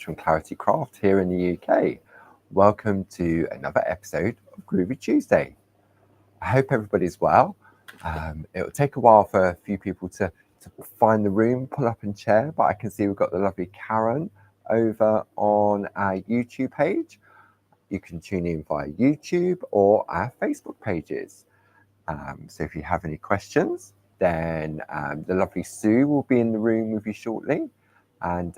Church from Clarity Craft here in the UK. Welcome to another episode of Groovi Tuesday. I hope everybody's well. It'll take a while for a few people to find the room, pull up and chair, but I can see we've got the lovely Karen over on our YouTube page. You can tune in via YouTube or our Facebook pages. So if you have any questions, then the lovely Sue will be in the room with you shortly. And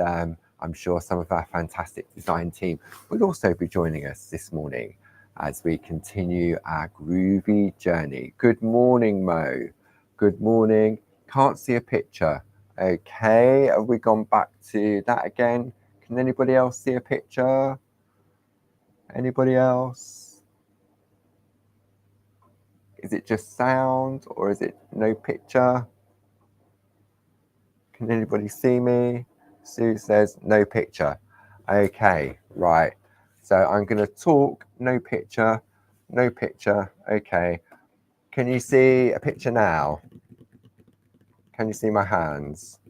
I'm sure some of our fantastic design team will also be joining us this morning as we continue our groovy journey. Good morning, Mo. Good morning. Can't see a picture. Okay, have we gone back to that again? Can anybody else see a picture? Anybody else? Is it just sound or is it no picture? Can anybody see me? Sue says no picture. Okay, right. So I'm going to talk, no picture, no picture. Okay. Can you see a picture now? Can you see my hands?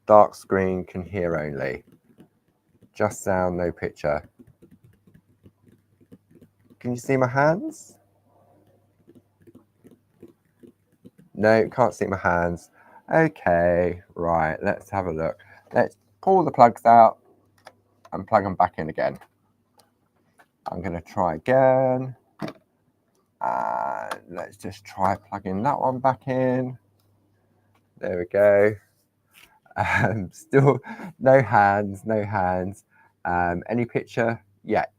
Dark screen, can hear only. Just sound, no picture. Can you see my hands? No, can't see my hands. Okay, right, let's have a look. Let's pull the plugs out and plug them back in again. I'm going to try again. And let's just try plugging that one back in. There we go. Still no hands, no hands. Any picture yet?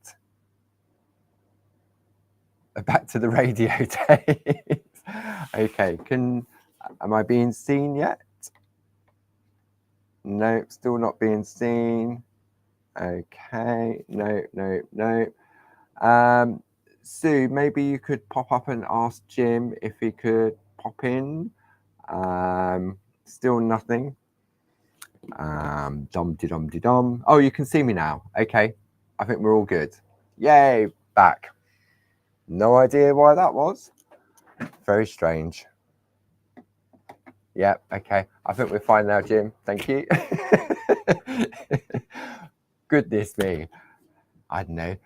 Back to the radio days. Okay, am I being seen yet? No, still not being seen. Okay, no. Sue, maybe you could pop up and ask Jim if he could pop in. Still nothing. Dum-de-dum-de-dum. Oh, you can see me now. Okay, I think we're all good. Yay, back. No idea why that was. Very strange. Yeah, okay. I think we're fine now, Jim. Thank you. Goodness me. I don't know.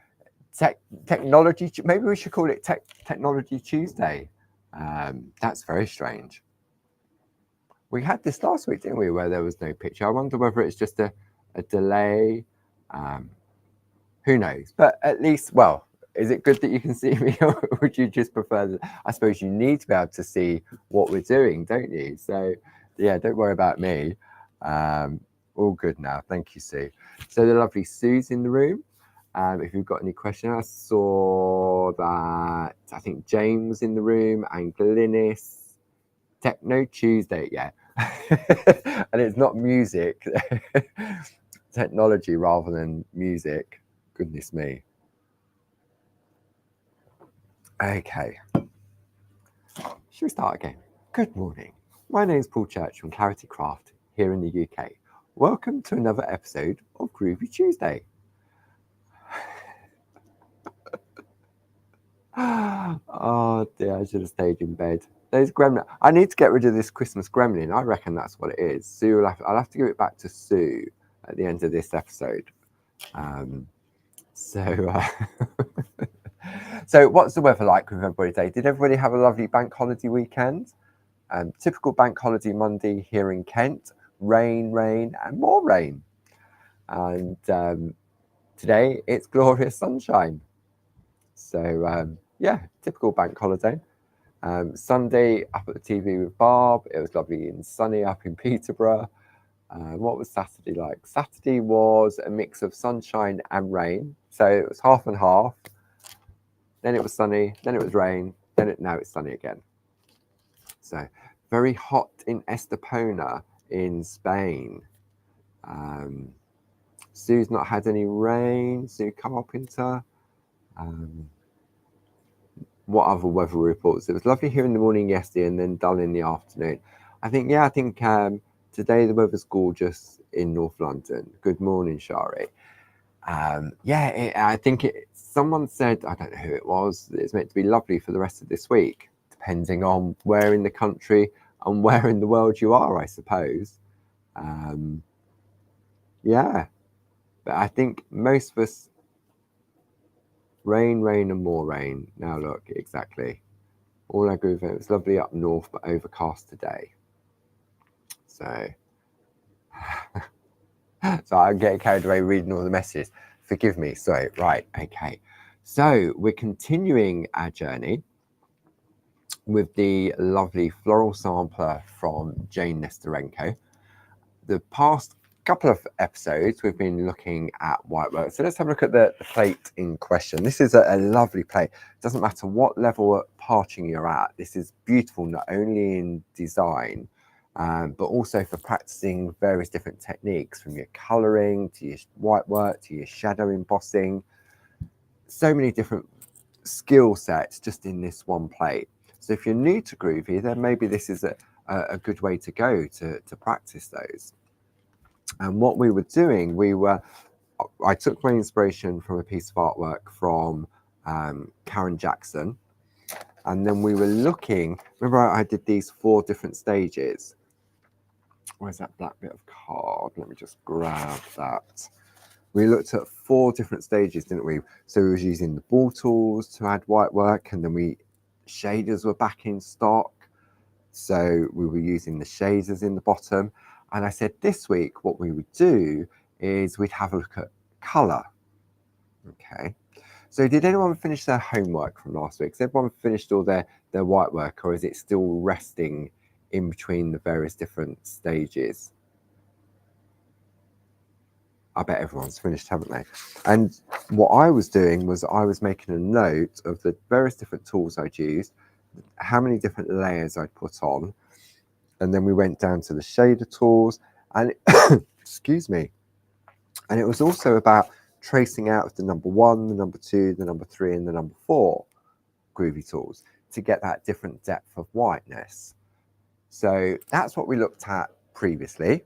Technology, maybe we should call it Technology Tuesday. That's very strange. We had this last week, didn't we, where there was no picture. I wonder whether it's just a delay. Who knows? But at least, well, is it good that you can see me, or would you just prefer that? I suppose you need to be able to see what we're doing, don't you? So, yeah, don't worry about me. All good now. Thank you, Sue. So the lovely Sue's in the room. If you've got any questions, I saw that I think Jayne was in the room and Glynis. Techno Tuesday, yeah. And it's not music. Technology rather than music. Goodness me. Okay. Should we start again? Good morning. My name is Paul Church from Clarity Craft here in the UK. Welcome to another episode of Groovi Tuesday. Oh dear, I should have stayed in bed. There's gremlin. I need to get rid of this Christmas gremlin. I reckon that's what it is. Sue, I'll have to give it back to Sue at the end of this episode. So what's the weather like with everybody today? Did everybody have a lovely bank holiday weekend? Typical bank holiday Monday here in Kent. Rain, and more rain. And today it's glorious sunshine. So yeah, typical bank holiday. Sunday up at the TV with Barb. It was lovely and sunny up in Peterborough. What was Saturday like? Saturday was a mix of sunshine and rain. So it was half and half. Then it was sunny, then it was rain, now it's sunny again. So very hot in Estepona in Spain. Sue's not had any rain. Sue Carpenter. What other weather reports? It was lovely here in the morning yesterday and then dull in the afternoon. I think today the weather's gorgeous in North London. Good morning, Shari. I think someone said, I don't know who it was, it's meant to be lovely for the rest of this week, depending on where in the country and where in the world you are, I suppose. Yeah, but I think most of us, rain, rain and more rain. Now look, exactly. All I agree with it was lovely up north, but overcast today. So, so I'm getting carried away reading all the messages. Forgive me. Sorry. Right. Okay. So we're continuing our journey with the lovely floral sampler from Jayne Nestorenko. The past couple of episodes, we've been looking at white work. So let's have a look at the plate in question. This is a lovely plate. It doesn't matter what level of parching you're at. This is beautiful, not only in design, but also for practicing various different techniques, from your colouring to your white work to your shadow embossing. So many different skill sets just in this one plate. So if you're new to Groovi, then maybe this is a good way to go to practice those. And what we were doing, I took my inspiration from a piece of artwork from Karen Jackson. And then we were looking, remember I did these 4 different stages. Where's that black bit of card? Let me just grab that. We looked at 4 different stages, didn't we? So we was using the ball tools to add white work, and then shaders were back in stock. So we were using the shaders in the bottom. And I said this week what we would do is we'd have a look at colour. Okay. So did anyone finish their homework from last week? Has everyone finished all their white work, or is it still resting in between the various different stages? I bet everyone's finished, haven't they? And what I was doing was I was making a note of the various different tools I'd used, how many different layers I'd put on, and then we went down to the shader tools, and excuse me, and it was also about tracing out the number 1, the number 2, the number 3, and the number 4 Groovi tools to get that different depth of whiteness. So that's what we looked at previously.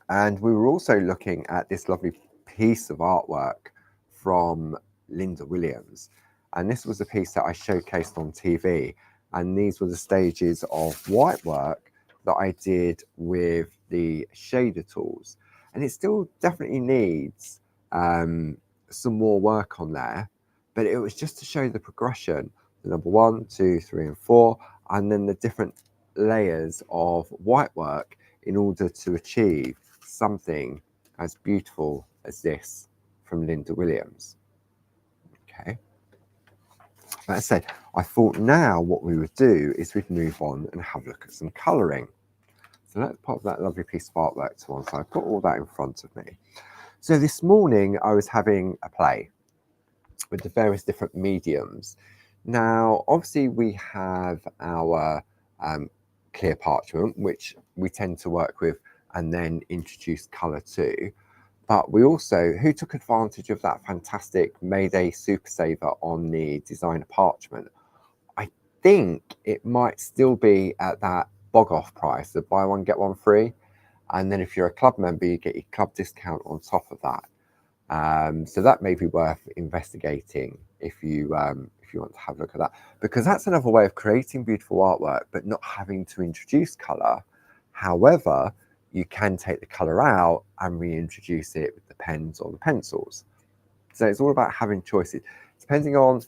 And we were also looking at this lovely piece of artwork from Linda Williams. And this was a piece that I showcased on TV. And these were the stages of white work that I did with the shader tools. And it still definitely needs some more work on there. But it was just to show the progression, the number 1, 2, 3, and 4, and then the different layers of white work in order to achieve something as beautiful as this from Linda Williams. Okay. Like I said, I thought now what we would do is we'd move on and have a look at some colouring. So let's pop that lovely piece of artwork to one side. I've got all that in front of me. So this morning I was having a play with the various different mediums. Now, obviously we have our clear parchment, which we tend to work with and then introduce colour to. But we also, who took advantage of that fantastic Mayday Super Saver on the designer parchment? I think it might still be at that bog off price, the buy one, get one free. And then if you're a club member, you get your club discount on top of that. So that may be worth investigating if you want to have a look at that, because that's another way of creating beautiful artwork, but not having to introduce colour. However, you can take the colour out and reintroduce it with the pens or the pencils. So it's all about having choices, depending on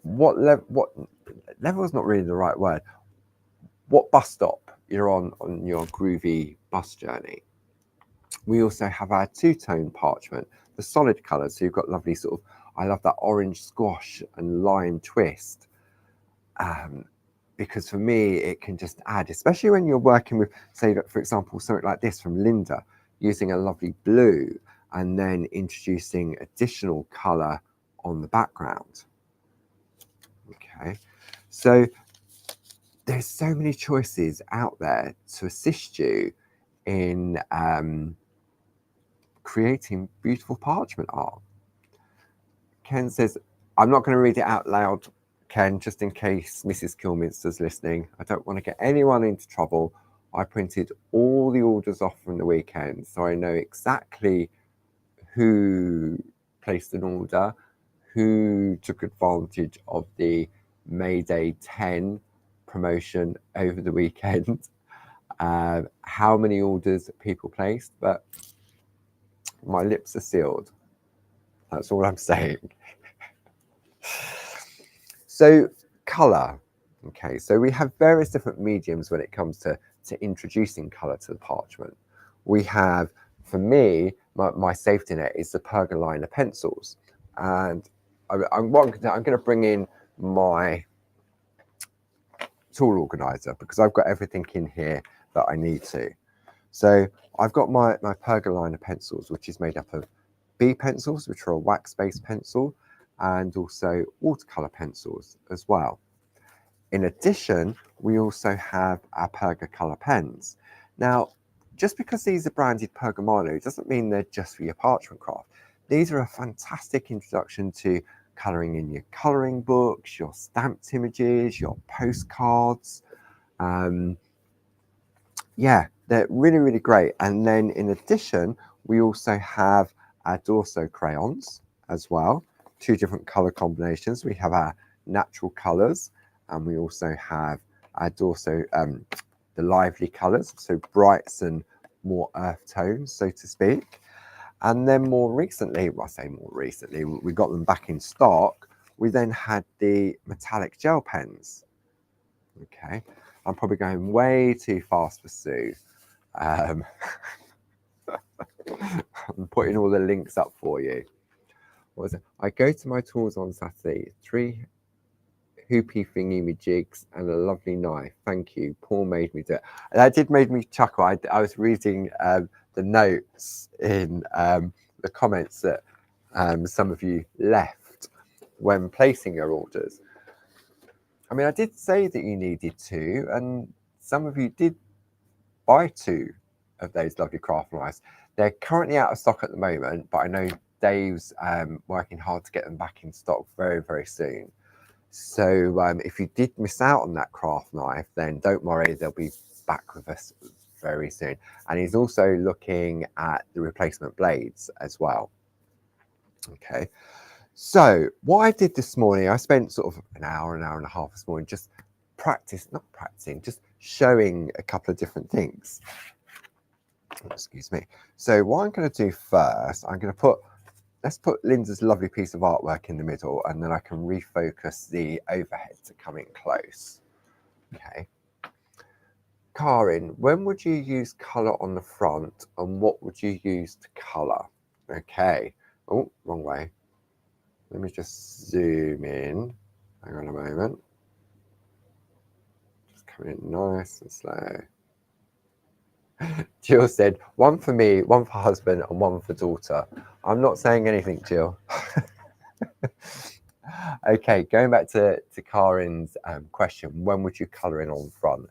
what level is not really the right word, what bus stop you're on your Groovi bus journey. We also have our 2-tone parchment, the solid colours. So you've got lovely sort of, I love that orange squash and lime twist. Because for me, it can just add, especially when you're working with, say, for example, something like this from Linda, using a lovely blue and then introducing additional colour on the background. Okay, so there's so many choices out there to assist you in creating beautiful parchment art. Ken says, I'm not going to read it out loud, Ken, just in case Mrs. Kilminster's listening. I don't want to get anyone into trouble. I printed all the orders off from the weekend, so I know exactly who placed an order, who took advantage of the Mayday 10 promotion over the weekend, how many orders people placed. But my lips are sealed. That's all I'm saying. So colour. Okay, so we have various different mediums when it comes to introducing colour to the parchment. We have, for me, my safety net is the Pergolina pencils. And I'm going to bring in my tool organizer because I've got everything in here that I need to. So I've got my Pergolina pencils, which is made up of B pencils, which are a wax-based pencil, and also watercolor pencils as well. In addition, we also have our Pergocolor pens. Now, just because these are branded Pergamano doesn't mean they're just for your parchment craft. These are a fantastic introduction to colouring in your colouring books, your stamped images, your postcards. Yeah, they're really, really great. And then in addition, we also have our Dorso crayons as well. 2 different colour combinations. We have our natural colours, and we also have our Dorso, the lively colours, so brights and more earth tones, so to speak. And then more recently, well, I say more recently, we got them back in stock. We then had the metallic gel pens. Okay, I'm probably going way too fast for Sue. I'm putting all the links up for you. What was it? I go to my tools on Saturday. 3 hoopy thingy jigs and a lovely knife. Thank you. Paul made me do it. That did make me chuckle. I was reading the notes in the comments that some of you left when placing your orders. I mean, I did say that you needed 2, and some of you did buy 2 of those lovely craft knives. They're currently out of stock at the moment, but I know Dave's working hard to get them back in stock very, very soon. So if you did miss out on that craft knife, then don't worry, they'll be back with us very soon. And he's also looking at the replacement blades as well. Okay. So what I did this morning, I spent sort of an hour and a half this morning just just showing a couple of different things. Excuse me. So what I'm going to do first, let's put Linda's lovely piece of artwork in the middle, and then I can refocus the overhead to come in close. Okay. Karin, when would you use colour on the front, and what would you use to colour? Okay. Oh, wrong way. Let me just zoom in. Hang on a moment. Just coming in nice and slow. Jill said, 1 for me, 1 for husband, and 1 for daughter. I'm not saying anything, Jill. Okay, going back to Karin's question, when would you colour in on front?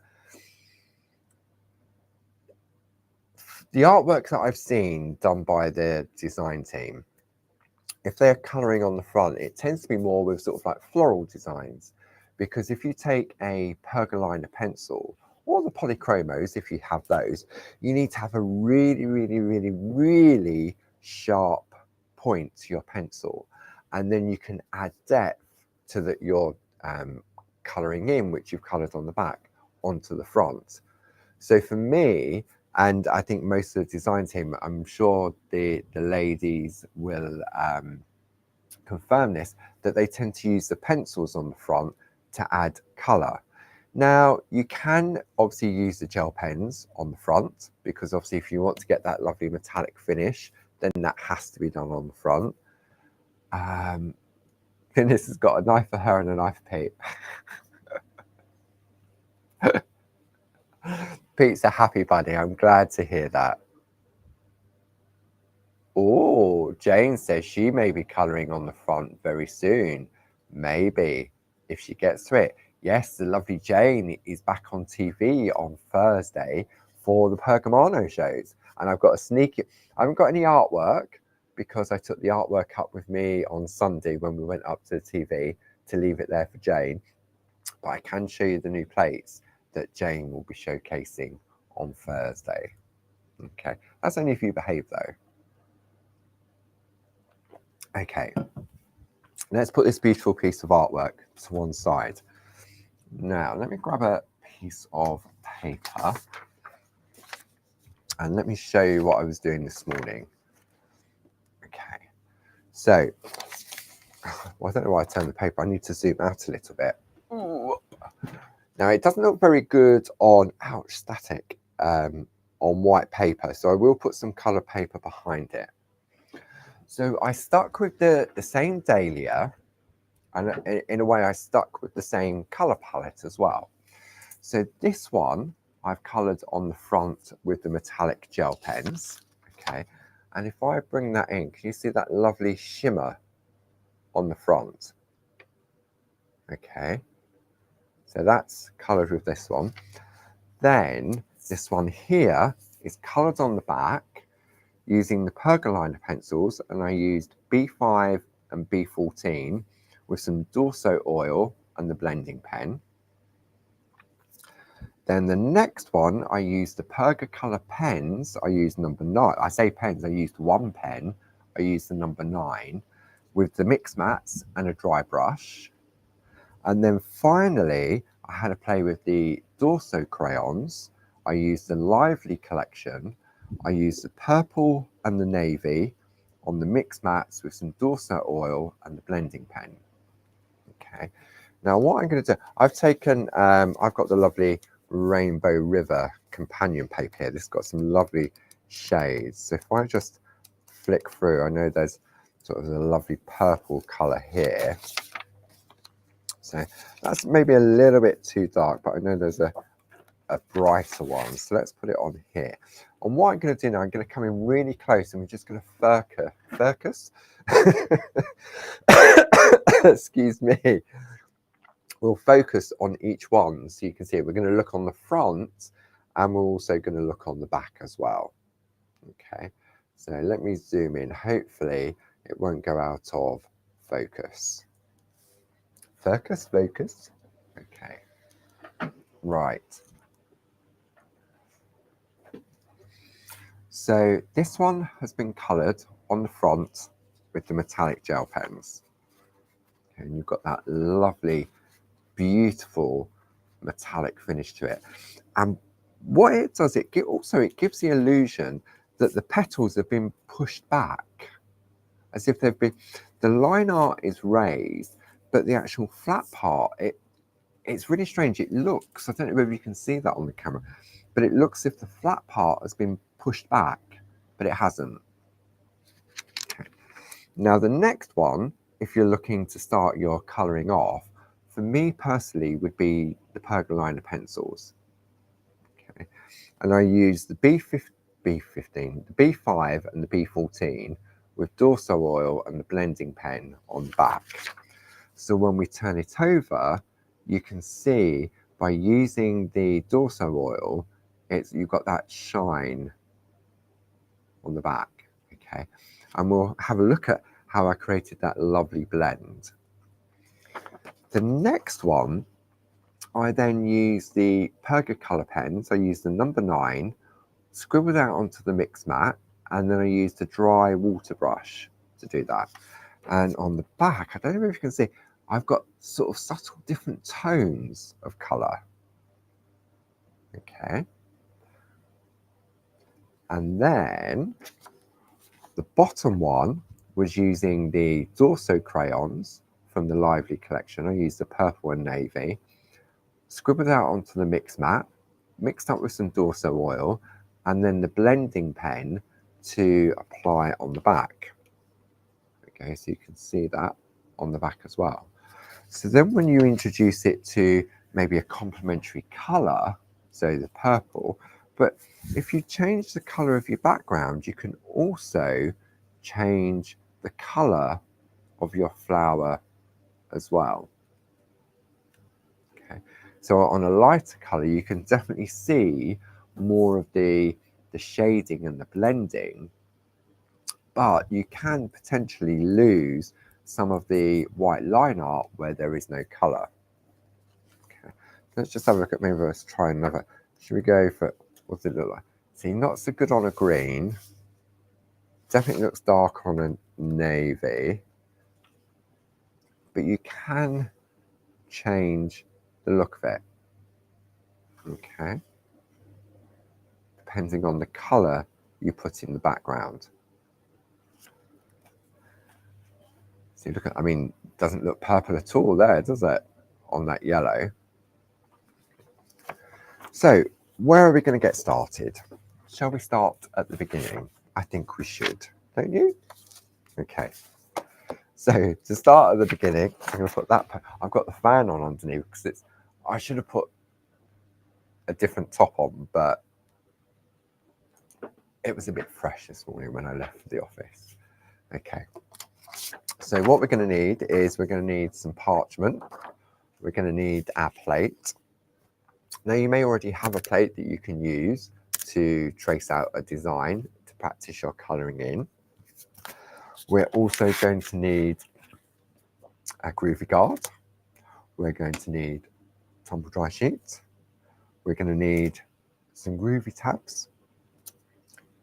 The artwork that I've seen done by the design team, if they're colouring on the front, it tends to be more with sort of like floral designs, because if you take a Pergolina pencil or the polychromos, if you have those, you need to have a really, really, really, really sharp point to your pencil, and then you can add depth to that you're colouring in, which you've coloured on the back, onto the front. So for me, and I think most of the design team, I'm sure the ladies will confirm this, that they tend to use the pencils on the front to add colour. Now, you can obviously use the gel pens on the front, because obviously if you want to get that lovely metallic finish, then that has to be done on the front. Finnis has got a knife for her and a knife for Pete. Pete's a happy buddy. I'm glad to hear that. Oh, Jayne says she may be colouring on the front very soon. Maybe, if she gets to it. Yes, the lovely Jayne is back on TV on Thursday for the Pergamano shows. And I've got a sneaky, I haven't got any artwork because I took the artwork up with me on Sunday when we went up to the TV to leave it there for Jayne. But I can show you the new plates that Jayne will be showcasing on Thursday. Okay, that's only if you behave though. Okay, let's put this beautiful piece of artwork to one side. Now, let me grab a piece of paper and let me show you what I was doing this morning. Okay, so well, I don't know why I turned the paper. I need to zoom out a little bit. Ooh. Now it doesn't look very good on, ouch, static, on white paper. So I will put some colour paper behind it. So I stuck with the same dahlia, and in a way I stuck with the same colour palette as well. So this one I've coloured on the front with the metallic gel pens, okay? And if I bring that in, can you see that lovely shimmer on the front? Okay, so that's coloured with this one. Then this one here is coloured on the back using the pergoliner pencils, and I used B5 and B14 with some Dorso oil and the blending pen. Then the next one, I used the Pergocolor pens. I used number 9. I say pens, I used one pen. I used the number 9 with the mix mats and a dry brush. And then finally, I had to play with the Dorso crayons. I used the Lively collection. I used the purple and the navy on the mix mats with some Dorso oil and the blending pen. Okay. Now what I'm going to do, I've taken, I've got the lovely Rainbow River companion paper here. This has got some lovely shades. So if I just flick through, I know there's sort of a lovely purple colour here. So that's maybe a little bit too dark, but I know there's a brighter one. So let's put it on here. And what I'm going to do now, I'm going to come in really close and we're just going to focus. Excuse me. We'll focus on each one so you can see it. We're going to look on the front and we're also going to look on the back as well. Okay, so let me zoom in. Hopefully it won't go out of focus. Focus. Okay, right. So this one has been coloured on the front with the metallic gel pens. Okay, and you've got that lovely, beautiful metallic finish to it. And what it does, it gives the illusion that the petals have been pushed back, as if they've been, the line art is raised, but the actual flat part, it's really strange. It looks, I don't know whether you can see that on the camera, but it looks as if the flat part has been pushed back, but it hasn't. Okay. Now the next one, if you're looking to start your colouring off, for me personally would be the Pergoliner pencils. Okay. And I use the B15, the B5 and the B14 with Dorso oil and the blending pen on the back. So when we turn it over, you can see by using the Dorso oil, you've got that shine on the back. Okay, and we'll have a look at how I created that lovely blend. The next one, I then use the Pergocolor pens. I use the number 9, scribbled out onto the mix mat, and then I used a dry water brush to do that. And on the back, I don't know if you can see, I've got sort of subtle different tones of colour. Okay. And then the bottom one was using the Dorso crayons from the Lively collection. I used the purple and navy, scribbled out onto the mix mat, mixed up with some Dorso oil, and then the blending pen to apply on the back. Okay, so you can see that on the back as well. So then when you introduce it to maybe a complementary colour, so the purple, but if you change the colour of your background, you can also change the colour of your flower as well. Okay, so on a lighter colour, you can definitely see more of the shading and the blending, but you can potentially lose some of the white line art where there is no colour. Okay, let's just have a look at, maybe let's try another. Should we go for, what's it look like? See, not so good on a green. Definitely looks dark on a navy, but you can change the look of it. Okay, depending on the colour you put in the background. See, look at, I mean, doesn't look purple at all there, does it? On that yellow. So where are we going to get started? Shall we start at the beginning? I think we should, don't you? Okay. So to start at the beginning, I'm going to put that, I've got the fan on underneath because I should have put a different top on, but it was a bit fresh this morning when I left the office. Okay. So what we're going to need is we're going to need some parchment. We're going to need our plate. Now you may already have a plate that you can use to trace out a design to practice your colouring in. We're also going to need a groovy guard. We're going to need tumble dry sheets. We're going to need some groovy tabs.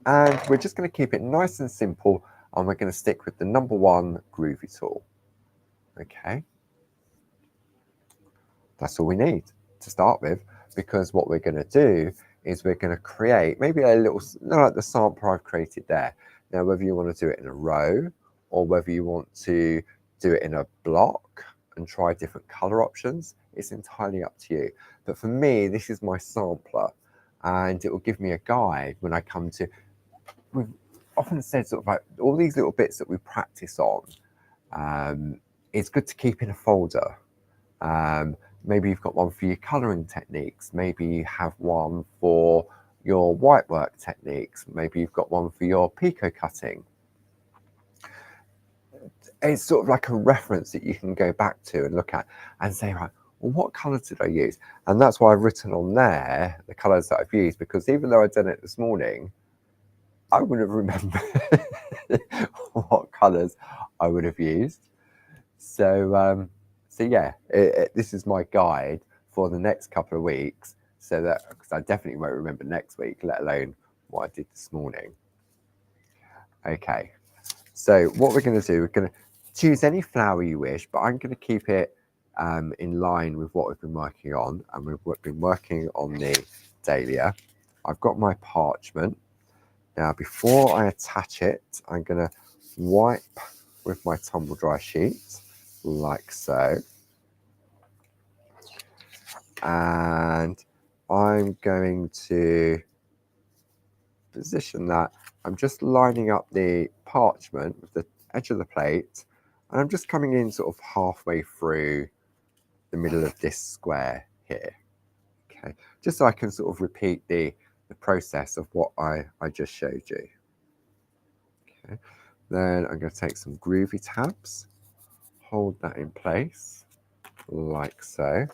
And we're just going to keep it nice and simple, and we're going to stick with the number 1 groovy tool. Okay. That's all we need to start with, because what we're going to do is we're going to create maybe a little, like the sampler I've created there. Now, whether you want to do it in a row or whether you want to do it in a block and try different color options, it's entirely up to you. But for me, this is my sampler, and it will give me a guide when I come to, we've often said sort of like all these little bits that we practice on, it's good to keep in a folder. Maybe you've got one for your colouring techniques. Maybe you have one for your white work techniques. Maybe you've got one for your picot cutting. It's sort of like a reference that you can go back to and look at and say, right, well, what colours did I use? And that's why I've written on there the colours that I've used, because even though I'd done it this morning, I wouldn't have remembered what colours I would have used. So yeah, this is my guide for the next couple of weeks, so that, because I definitely won't remember next week, let alone what I did this morning. Okay, so what we're going to do, we're going to choose any flower you wish, but I'm going to keep it in line with what we've been working on, and we've been working on the dahlia. I've got my parchment. Now, before I attach it, I'm going to wipe with my tumble dry sheet, like so. And I'm going to position that. I'm just lining up the parchment with the edge of the plate, and I'm just coming in sort of halfway through the middle of this square here. Okay, just so I can sort of repeat the process of what I just showed you. Okay, then I'm going to take some groovy tabs, hold that in place like so.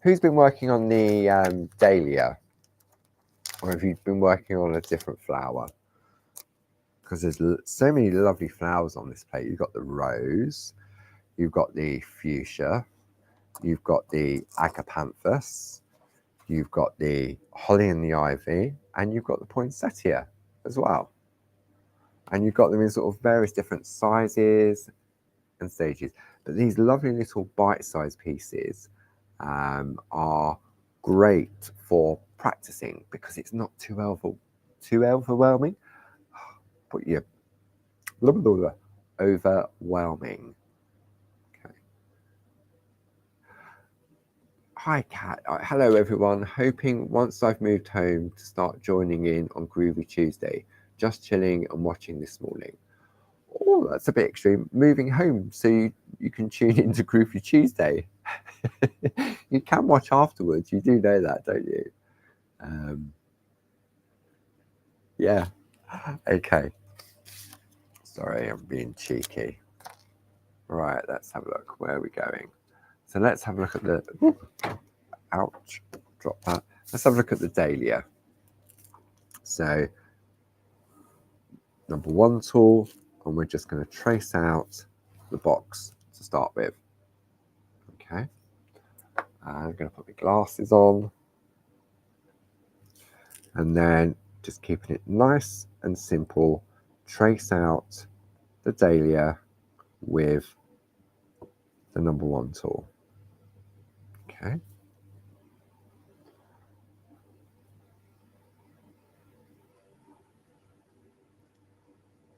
Who's been working on the dahlia? Or have you been working on a different flower? Because there's so many lovely flowers on this plate. You've got the rose, you've got the fuchsia, you've got the agapanthus, you've got the holly and the ivy, and you've got the poinsettia as well. And you've got them in sort of various different sizes and stages. But these lovely little bite-sized pieces are great for practicing, because it's not too overwhelming. But yeah, overwhelming. Okay. Hi, Kat. Hello, everyone. Hoping once I've moved home to start joining in on Groovi Tuesday. Just chilling and watching this morning. Oh, that's a bit extreme. Moving home so you can tune into Groovi Tuesday. You can watch afterwards. You do know that, don't you? Yeah. Okay. Sorry, I'm being cheeky. Right, let's have a look. Where are we going? So let's have a look at the, ouch, drop that. Let's have a look at the dahlia. So number 1 tool, and we're just going to trace out the box to start with. Okay. I'm going to put my glasses on, and then just keeping it nice and simple, trace out the dahlia with the number 1 tool. Okay.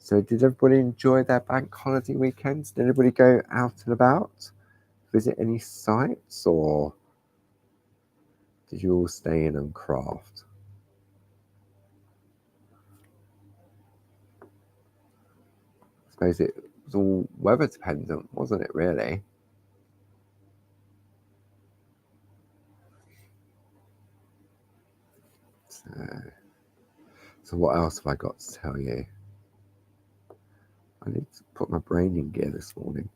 So did everybody enjoy their bank holiday weekends? Did anybody go out and about? Visit any sites, or did you all stay in and craft? I suppose it was all weather dependent, wasn't it, really? So what else have I got to tell you? I need to put my brain in gear this morning.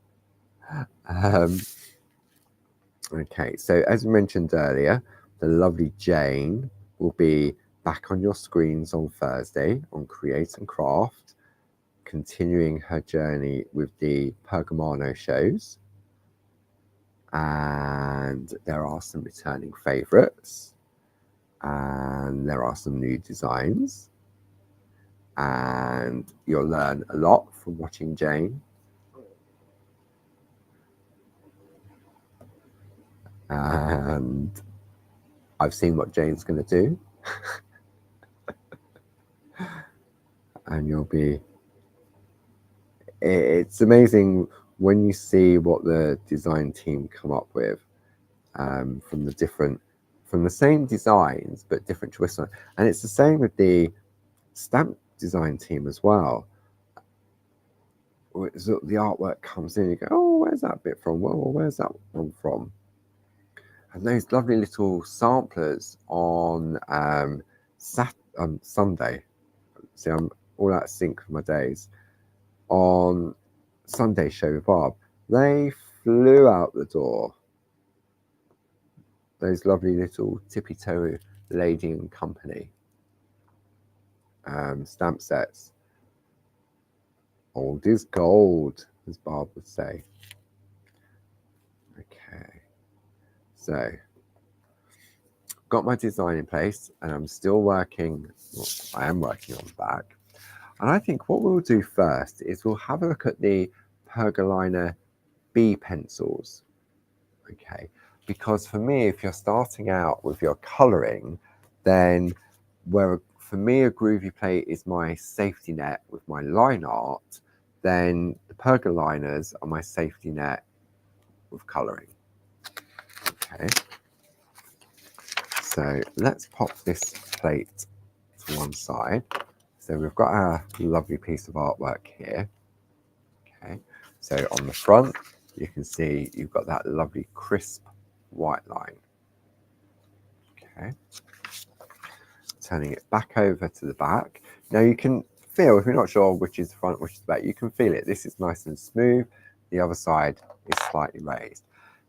Okay, so as we mentioned earlier, the lovely Jayne will be back on your screens on Thursday on Create and Craft, continuing her journey with the Pergamano shows. And there are some returning favourites, and there are some new designs, and you'll learn a lot from watching Jayne. And I've seen what Jayne's going to do. And you'll be... It's amazing when you see what the design team come up with from the same designs, but different twists on it. And it's the same with the stamp design team as well. So the artwork comes in, you go, oh, where's that bit from? Well, where's that one from? And those lovely little samplers on Sunday. See, I'm all out of sync for my days. On Sunday show with Bob, they flew out the door. Those lovely little tippy toe Lady and Company stamp sets. Old is gold, as Bob would say. Okay, so got my design in place, and I'm still working. Well, I am working on the back. And I think what we'll do first is we'll have a look at the Pergaliner B pencils. Okay, because for me, if you're starting out with your colouring, then for me a Groovi plate is my safety net with my line art, then the Pergaliners are my safety net with colouring. Okay, so let's pop this plate to one side. So we've got our lovely piece of artwork here. Okay, so on the front, you can see you've got that lovely crisp white line. Okay, turning it back over to the back. Now you can feel, if you're not sure which is the front, which is the back, you can feel it. This is nice and smooth. The other side is slightly raised.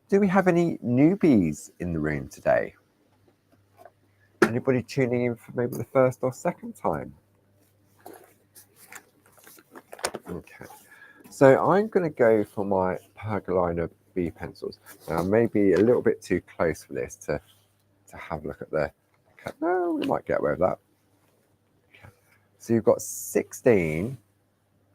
Do we have any newbies in the room today? Anybody tuning in for maybe the first or second time? Okay, so I'm going to go for my Pergaliner B pencils. Now I may be a little bit too close for this to have a look at the... No, we might get away with that. Okay. So you've got 16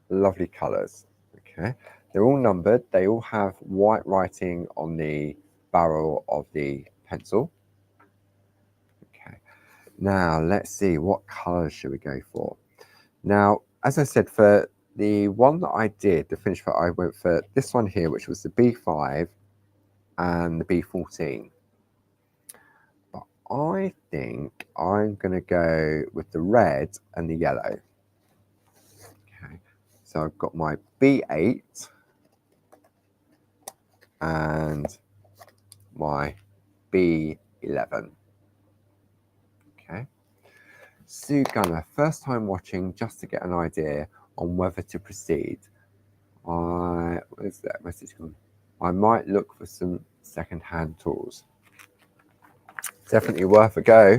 lovely colours. Okay, they're all numbered. They all have white writing on the barrel of the pencil. Okay, now let's see, what colours should we go for? Now, as I said, for the one that I did, the finish part, I went for this one here, which was the B5 and the B14. But I think I'm going to go with the red and the yellow. Okay, so I've got my B8 and my B11. Okay, Sue Gunner, first time watching, just to get an idea on whether to proceed. Where's that message gone? I might look for some second-hand tools. Definitely worth a go.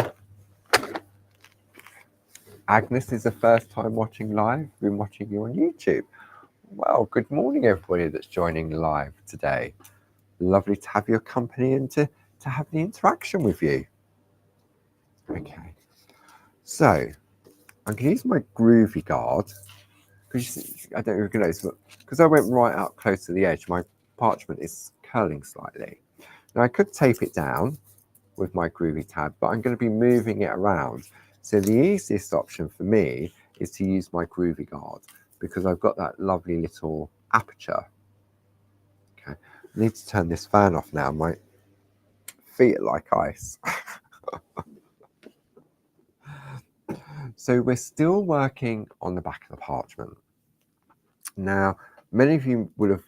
Agnes is the first time watching live. Been watching you on YouTube. Well, good morning, everybody that's joining live today. Lovely to have your company and to have the interaction with you. Okay, so I'm going to use my Groovi guard, because I don't know if you can notice, but because I went right up close to the edge, my parchment is curling slightly. Now I could tape it down with my Groovi tab, but I'm going to be moving it around. So the easiest option for me is to use my Groovi guard. because I've got that lovely little aperture. Okay, I need to turn this fan off now. My feet are like ice. So we're still working on the back of the parchment. Now, many of you would have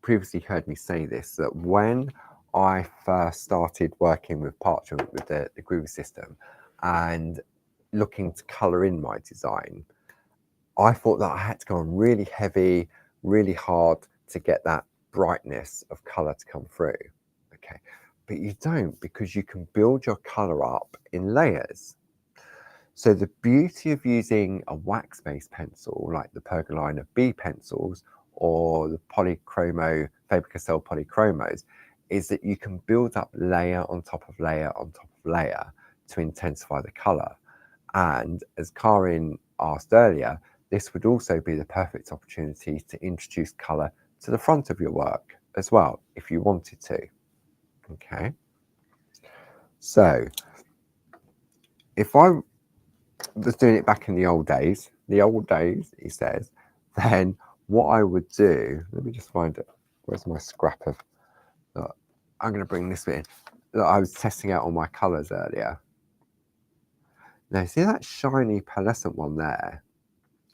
previously heard me say this, that when I first started working with parchment with the Groovi system and looking to colour in my design, I thought that I had to go on really heavy, really hard to get that brightness of colour to come through. Okay, but you don't, because you can build your colour up in layers. So the beauty of using a wax-based pencil like the Pergolina B pencils or the Polychromo Faber-Castell Polychromos is that you can build up layer on top of layer on top of layer to intensify the colour. And as Karin asked earlier, this would also be the perfect opportunity to introduce colour to the front of your work as well, if you wanted to. Okay. So if I was doing it back in the old days, he says, then what I would do, let me just find it. Where's my scrap of, look, I'm going to bring this bit in. Look, I was testing out all my colours earlier. Now, see that shiny pearlescent one there?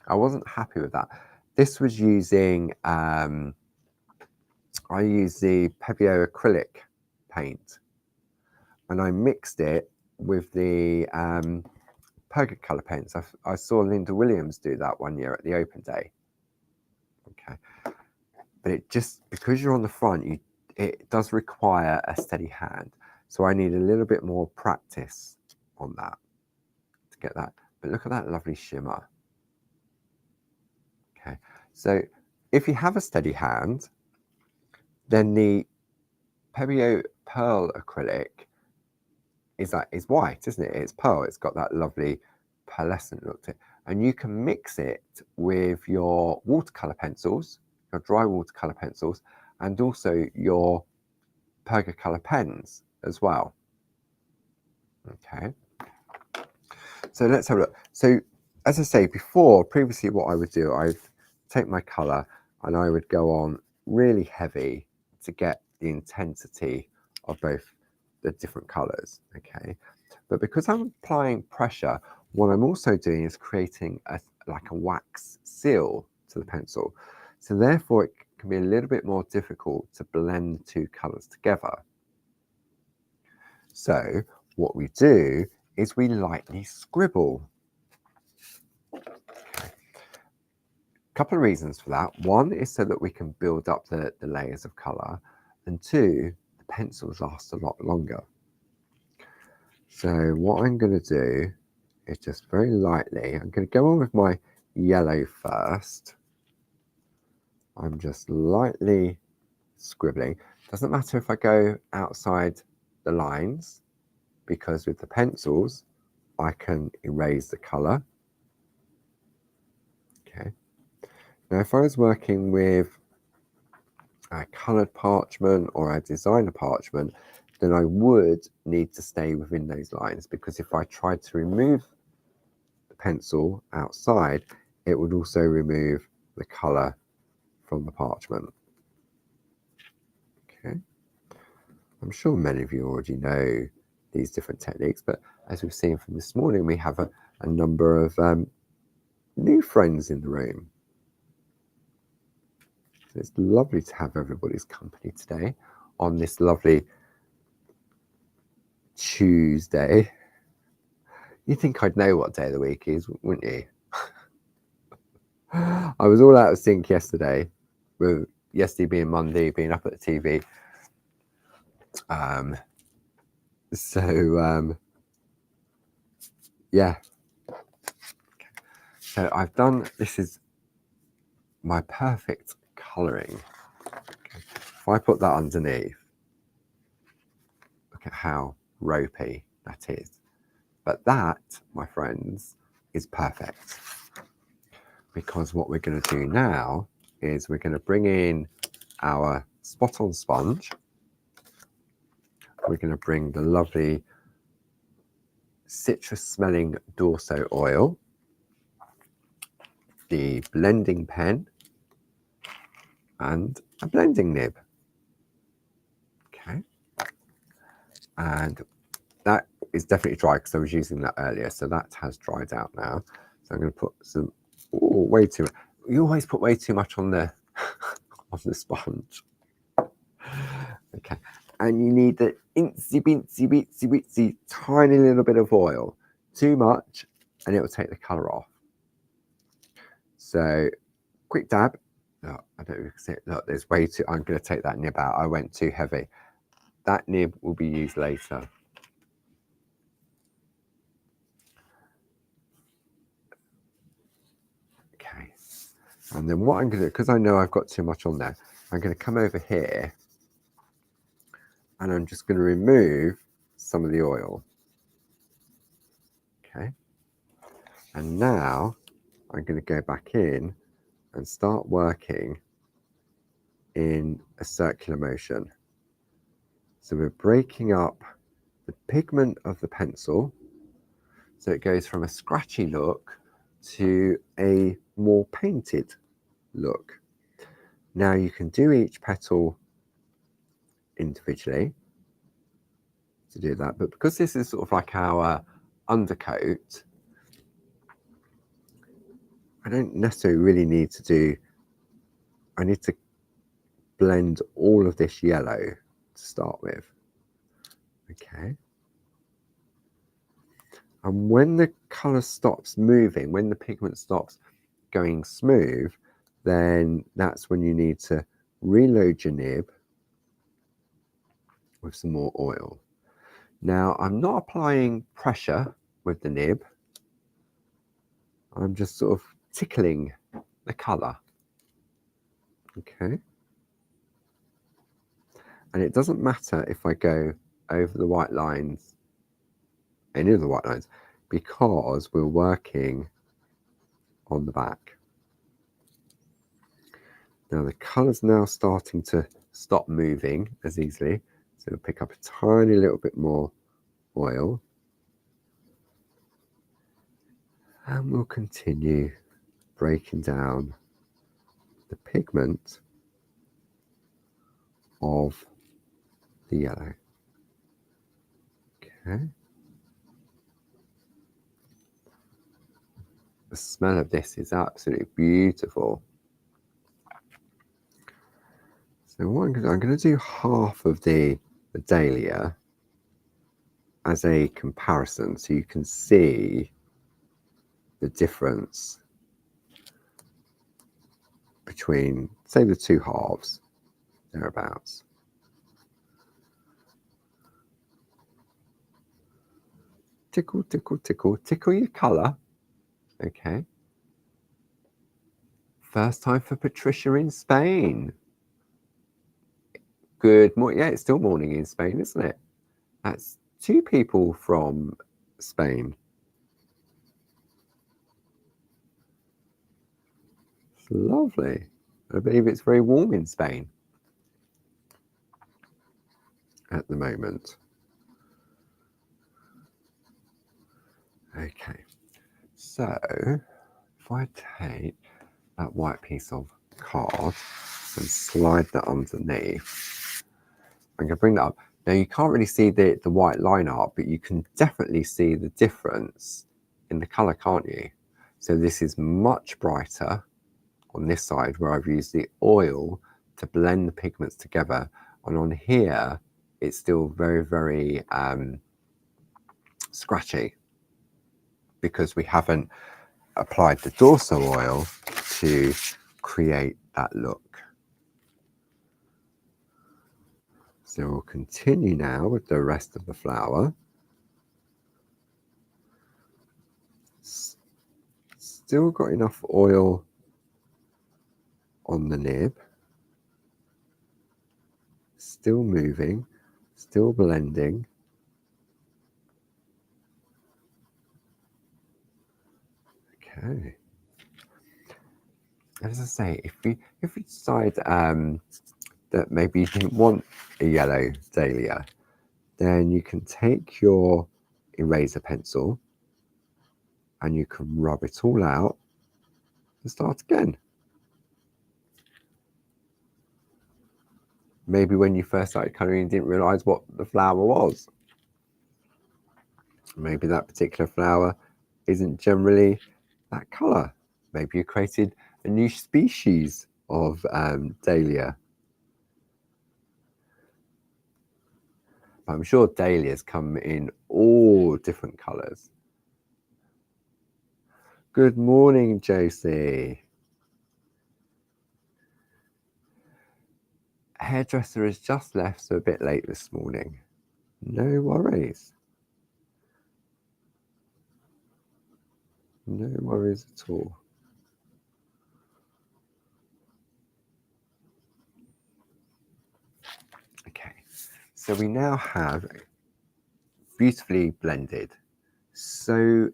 I wasn't happy with that. This was using, I used the Pebeo acrylic paint, and I mixed it with the Perga colour paints. I saw Linda Williams do that one year at the open day. Okay, but it just, because you're on the front, it does require a steady hand. So I need a little bit more practice on that to get that. But look at that lovely shimmer. Okay, so if you have a steady hand, then the Pebeo Pearl acrylic is white, isn't it? It's pearl. It's got that lovely pearlescent look to it. And you can mix it with your watercolor pencils, your dry watercolor pencils, and also your Perga color pens as well. Okay. So let's have a look. So as I say before, previously what I would do, I'd take my color and I would go on really heavy to get the intensity of both the different colors. Okay. But because I'm applying pressure, what I'm also doing is creating like a wax seal to the pencil. So therefore it can be a little bit more difficult to blend the two colors together. So what we do is we lightly scribble. Okay. A couple of reasons for that. One is so that we can build up the layers of color, and two, the pencils last a lot longer. So what I'm going to do is just very lightly, I'm going to go on with my yellow first. I'm just lightly scribbling. Doesn't matter if I go outside the lines, because with the pencils I can erase the color. Okay. Now if I was working with a colored parchment or a designer parchment, then I would need to stay within those lines, because if I tried to remove the pencil outside, it would also remove the color from the parchment. Okay. I'm sure many of you already know these different techniques, but as we've seen from this morning, we have a number of new friends in the room. So it's lovely to have everybody's company today on this lovely Tuesday. You'd think I'd know what day of the week is, wouldn't you? I was all out of sync yesterday, with yesterday being Monday, being up at the TV. Yeah. So I've done, this is my perfect colouring. Okay. If I put that underneath, look at how ropey that is. But that, my friends, is perfect. Because what we're going to do now is we're going to bring in our spot-on sponge. We're going to bring the lovely citrus smelling Dorso oil. the blending pen and a blending nib. Okay, and that is definitely dry because I was using that earlier, so that has dried out now. So I'm going to put some, way too much. You always put way too much on the on the sponge. Okay, and you need the itsy tiny little bit of oil. Too much and it will take the colour off. So quick dab. No, I don't know if you can see it. Look, there's way too, I'm going to take that nib out. I went too heavy. That nib will be used later. Okay, and then what I'm going to do, because I know I've got too much on there, I'm going to come over here and I'm just going to remove some of the oil. Okay, and now I'm going to go back in and start working in a circular motion. So we're breaking up the pigment of the pencil, so it goes from a scratchy look to a more painted look. Now you can do each petal individually to do that, but because this is sort of like our undercoat, I don't necessarily really need to do, I need to blend all of this yellow to start with. Okay. And when the colour stops moving, when the pigment stops going smooth, then that's when you need to reload your nib with some more oil. Now, I'm not applying pressure with the nib. I'm just sort of tickling the colour. Okay. And it doesn't matter if I go over the white lines, any of the white lines, because we're working on the back. Now the colour's now starting to stop moving as easily, so we'll pick up a tiny little bit more oil and we'll continue breaking down the pigment of the yellow. Okay. The smell of this is absolutely beautiful. So what I'm going to do half of the dahlia as a comparison so you can see the difference between, say, the two halves, thereabouts. Tickle, tickle, tickle, tickle your colour. Okay. First time for Patricia in Spain. Good morning. Yeah, it's still morning in Spain, isn't it? That's two people from Spain. It's lovely. I believe it's very warm in Spain at the moment. Okay, so if I take that white piece of card and slide that underneath, I'm going to bring that up. Now you can't really see the white line art, but you can definitely see the difference in the colour, can't you? So this is much brighter on this side where I've used the oil to blend the pigments together, and on here it's still very, very scratchy because we haven't applied the dorsal oil to create that look. So we'll continue now with the rest of the flower. Still got enough oil on the nib. Still moving, still blending. Okay. As I say, if you decide that maybe you didn't want a yellow dahlia, then you can take your eraser pencil and you can rub it all out and start again. Maybe when you first started colouring, you didn't realise what the flower was. Maybe that particular flower isn't generally that colour. Maybe you created a new species of dahlia. I'm sure dahlias come in all different colours. Good morning, Josie. Hairdresser has just left, so a bit late this morning. No worries. No worries at all. Okay, so we now have beautifully blended. So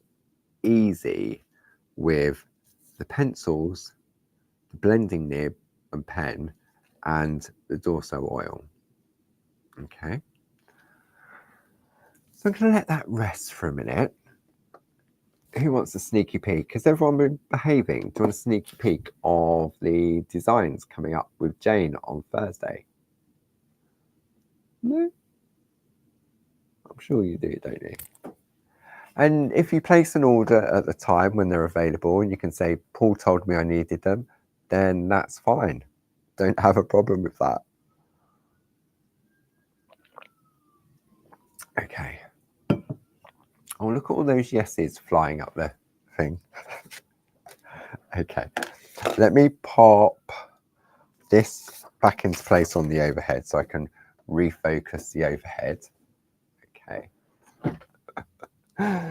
easy with the pencils, the blending nib and pen, and the Dorso oil. Okay, so I'm going to let that rest for a minute. Who wants a sneaky peek? Has everyone been behaving? Do you want a sneaky peek of the designs coming up with Jayne on Thursday? No? I'm sure you do, don't you? And if you place an order at the time when they're available and you can say, Paul told me I needed them, then that's fine. Don't have a problem with that. Okay. Oh, look at all those yeses flying up the thing. Okay. Let me pop this back into place on the overhead so I can refocus the overhead. Okay. And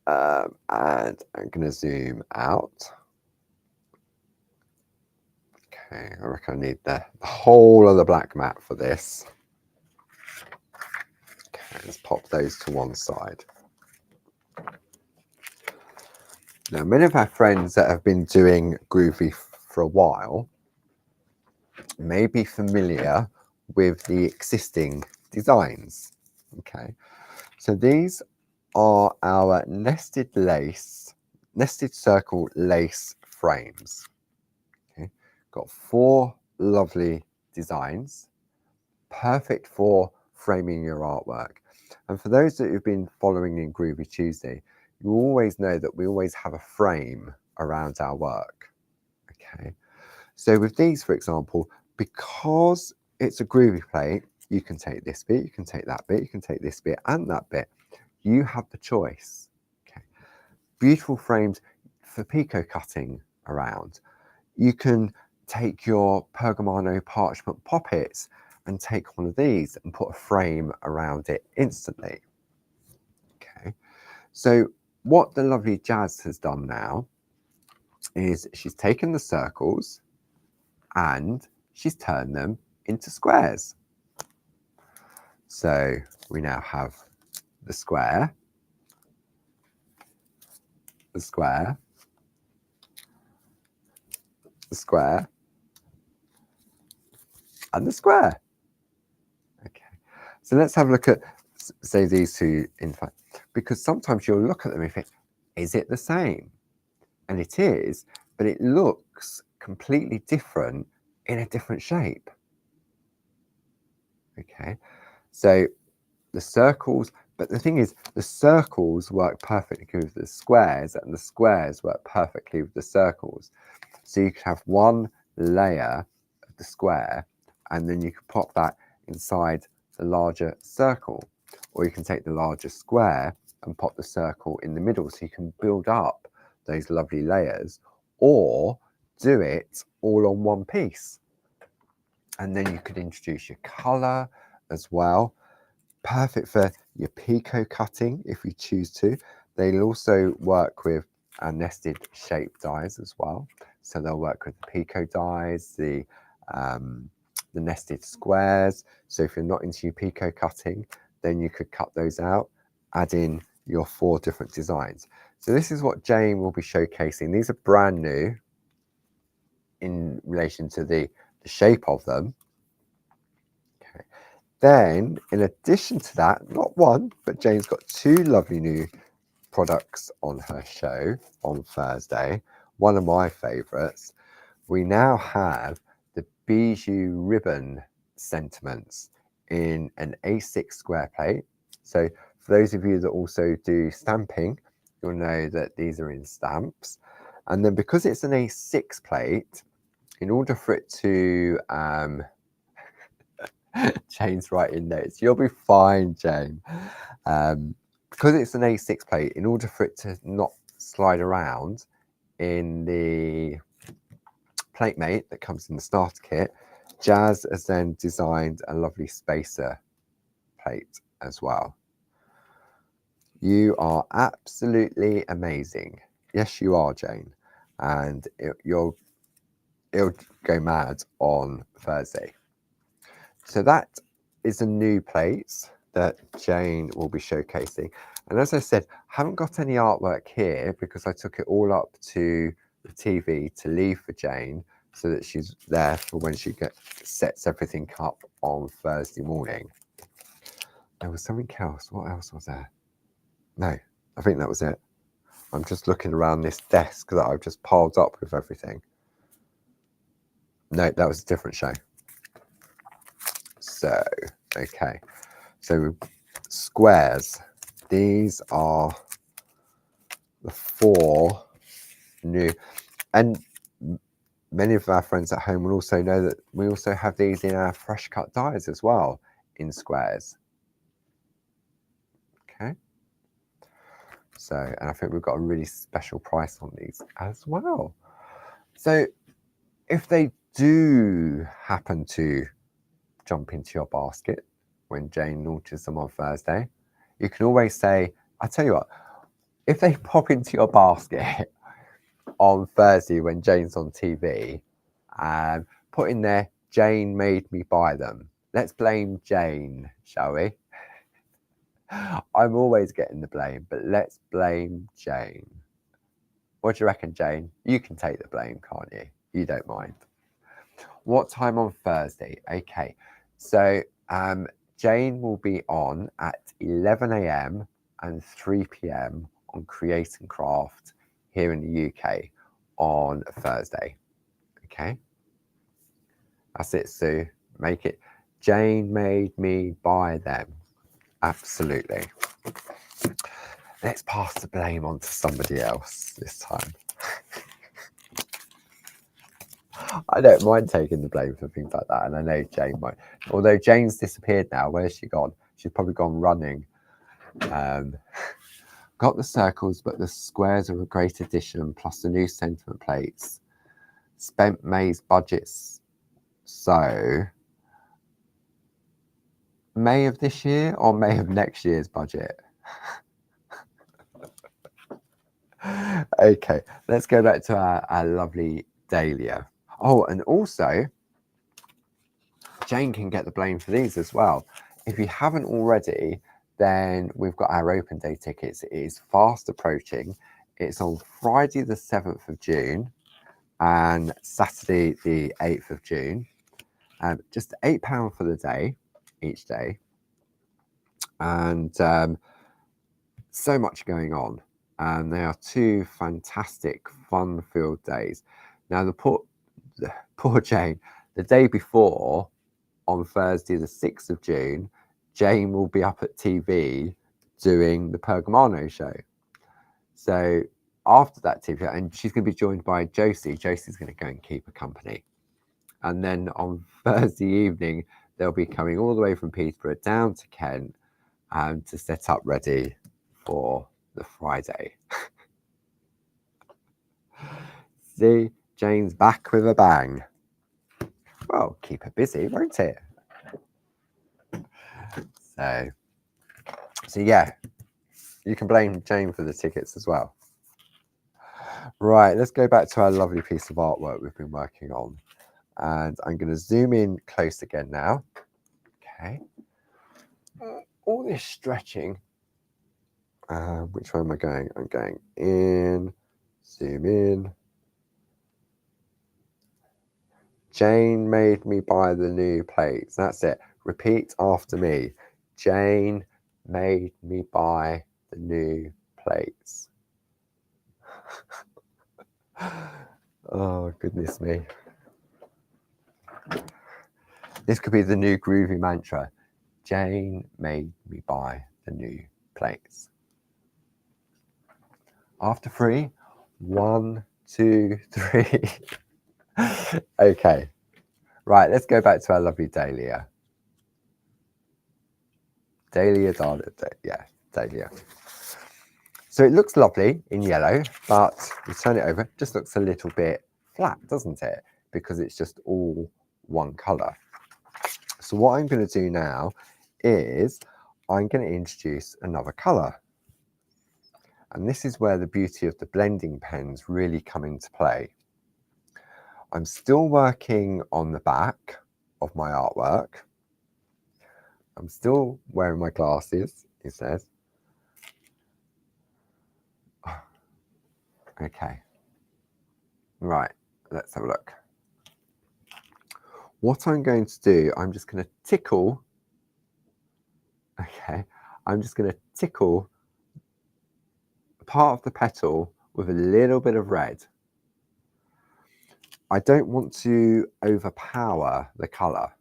I'm going to zoom out. Okay, I reckon I need the whole of the black mat for this. Okay, let's pop those to one side. Now, many of our friends that have been doing Groovi for a while may be familiar with the existing designs. Okay, so these are our nested circle lace frames. Okay, got 4 lovely designs, perfect for framing your artwork. And for those that have been following in Groovi Tuesday, you always know that we always have a frame around our work. Okay, so with these, for example, because it's a Groovi plate, you can take this bit, you can take that bit, you can take this bit and that bit. You have the choice. Okay, beautiful frames for picot cutting around. You can take your Pergamano parchment poppets and take one of these and put a frame around it instantly. Okay, so what the lovely Jazz has done now is she's taken the circles and she's turned them into squares. So we now have the square, the square, the square, and the square. Okay, so let's have a look at, say, these two, in fact, because sometimes you'll look at them and think, is it the same? And it is, but it looks completely different in a different shape. Okay, so the circles, but the thing is, the circles work perfectly with the squares, and the squares work perfectly with the circles. So you could have one layer of the square, and then you could pop that inside the larger circle, or you can take the larger square and pop the circle in the middle, so you can build up those lovely layers, or do it all on one piece. And then you could introduce your color as well. Perfect for your picot cutting if you choose to. They'll also work with our nested shape dies as well. So they'll work with the picot dies, the nested squares. So if you're not into your picot cutting, then you could cut those out, add in your 4 different designs. So this is what Jayne will be showcasing. These are brand new in relation to the shape of them. Okay. Then, in addition to that, not one, but Jayne's got 2 lovely new products on her show on Thursday. one of my favourites, we now have the Bijou Ribbon Sentiments in an A6 square plate. So for those of you that also do stamping, you'll know that these are in stamps. And then because it's an A6 plate, in order for it to, Jayne's writing notes, you'll be fine, Jayne. Because it's an A6 plate, in order for it to not slide around in the plate mate that comes in the starter kit, Jazz has then designed a lovely spacer plate as well. You are absolutely amazing. Yes, you are, Jayne. And it'll go mad on Thursday. So that is a new plate that Jayne will be showcasing. And as I said, I haven't got any artwork here because I took it all up to the TV to leave for Jayne so that she's there for when she sets everything up on Thursday morning. There was something else. What else was there? No, I think that was it. I'm just looking around this desk that I've just piled up with everything. No, that was a different show. So, okay. So, squares. These are the 4 new. And many of our friends at home will also know that we also have these in our fresh cut dies as well, in squares. Okay. So, and I think we've got a really special price on these as well. So, if they do happen to jump into your basket when Jayne launches them on Thursday, you can always say, I tell you what, if they pop into your basket on Thursday when Jayne's on TV, put in there, Jayne made me buy them. Let's blame Jayne, shall we? I'm always getting the blame, but let's blame Jayne. What do you reckon, Jayne? You can take the blame, can't you? You don't mind. What time on Thursday? Okay, so Jayne will be on at 11 a.m. and 3 p.m. on Create and Craft here in the UK on Thursday. Okay, that's it, Sue. Make it. Jayne made me buy them. Absolutely. Let's pass the blame on to somebody else this time. I don't mind taking the blame for things like that, and I know Jayne might. Although Jayne's disappeared now, where's she gone? She's probably gone running. Got the circles, but the squares are a great addition, plus the new sentiment plates. Spent May's budgets, so May of this year or May of next year's budget? Okay, let's go back to our lovely Dahlia. Oh, and also, Jayne can get the blame for these as well. If you haven't already, then we've got our open day tickets. It is fast approaching. It's on Friday the 7th of June and Saturday the 8th of June. Just £8 for the day, each day. And so much going on. And they are 2 fantastic, fun-filled days. Now, the poor Jayne, the day before, on Thursday, the 6th of June, Jayne will be up at TV doing the Pergamano show. So after that TV, and she's going to be joined by Josie. Josie's going to go and keep her company. And then on Thursday evening, they'll be coming all the way from Peterborough down to Kent to set up ready for the Friday. See, Jayne's back with a bang. Well, keep her busy, won't it? So yeah, you can blame Jayne for the tickets as well. Right, let's go back to our lovely piece of artwork we've been working on. And I'm going to zoom in close again now. Okay. All this stretching. Which way am I going? I'm going in, zoom in. Jayne made me buy the new plates. That's it. Repeat after me. Jayne made me buy the new plates. Oh, goodness me. This could be the new groovy mantra. Jayne made me buy the new plates. After 3, 1, 2, 3. Okay. Right, let's go back to our lovely Dahlia. Dahlia, yeah, Dahlia. So it looks lovely in yellow, but you turn it over, it just looks a little bit flat, doesn't it? Because it's just all one colour. So what I'm going to do now is I'm going to introduce another colour. And this is where the beauty of the blending pens really come into play. I'm still working on the back of my artwork. I'm still wearing my glasses, he says. Okay. Right, let's have a look. What I'm going to do, I'm just going to tickle. Okay, I'm just going to tickle part of the petal with a little bit of red. I don't want to overpower the colour.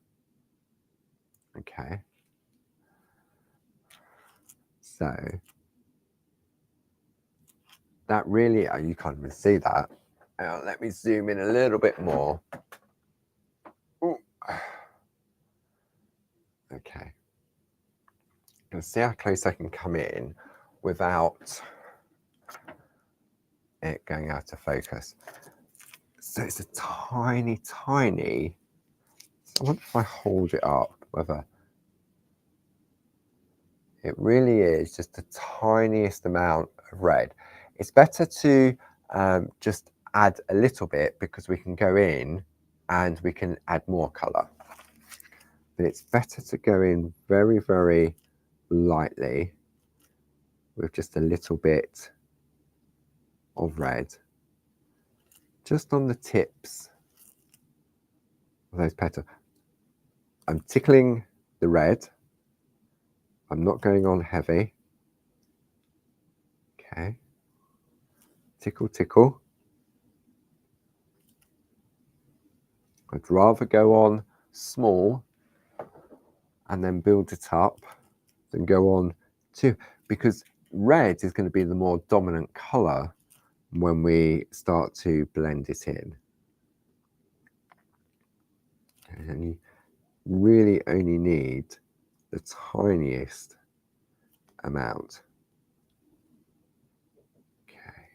Okay. So that really, you can't even see that. Let me zoom in a little bit more. Ooh. Okay. I'm going to see how close I can come in without it going out of focus. So it's a tiny, tiny, I wonder if I hold it up, whether it really is just the tiniest amount of red. It's better to just add a little bit because we can go in and we can add more colour. But it's better to go in very, very lightly with just a little bit of red, just on the tips of those petals. I'm tickling the red. I'm not going on heavy. Okay. Tickle, tickle. I'd rather go on small and then build it up than go on too, because red is going to be the more dominant color when we start to blend it in. And you really only need the tiniest amount. Okay.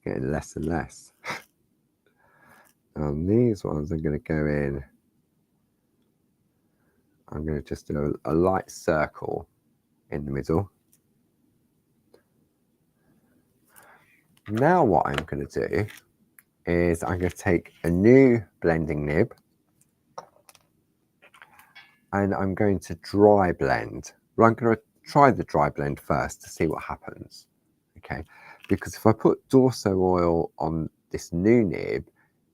Getting less and less. These ones I'm going to go in. I'm going to just do a light circle in the middle. Now what I'm going to do is I'm going to take a new blending nib and I'm going to dry blend. Well, I'm going to try the dry blend first to see what happens. Okay, because if I put Dorso oil on this new nib,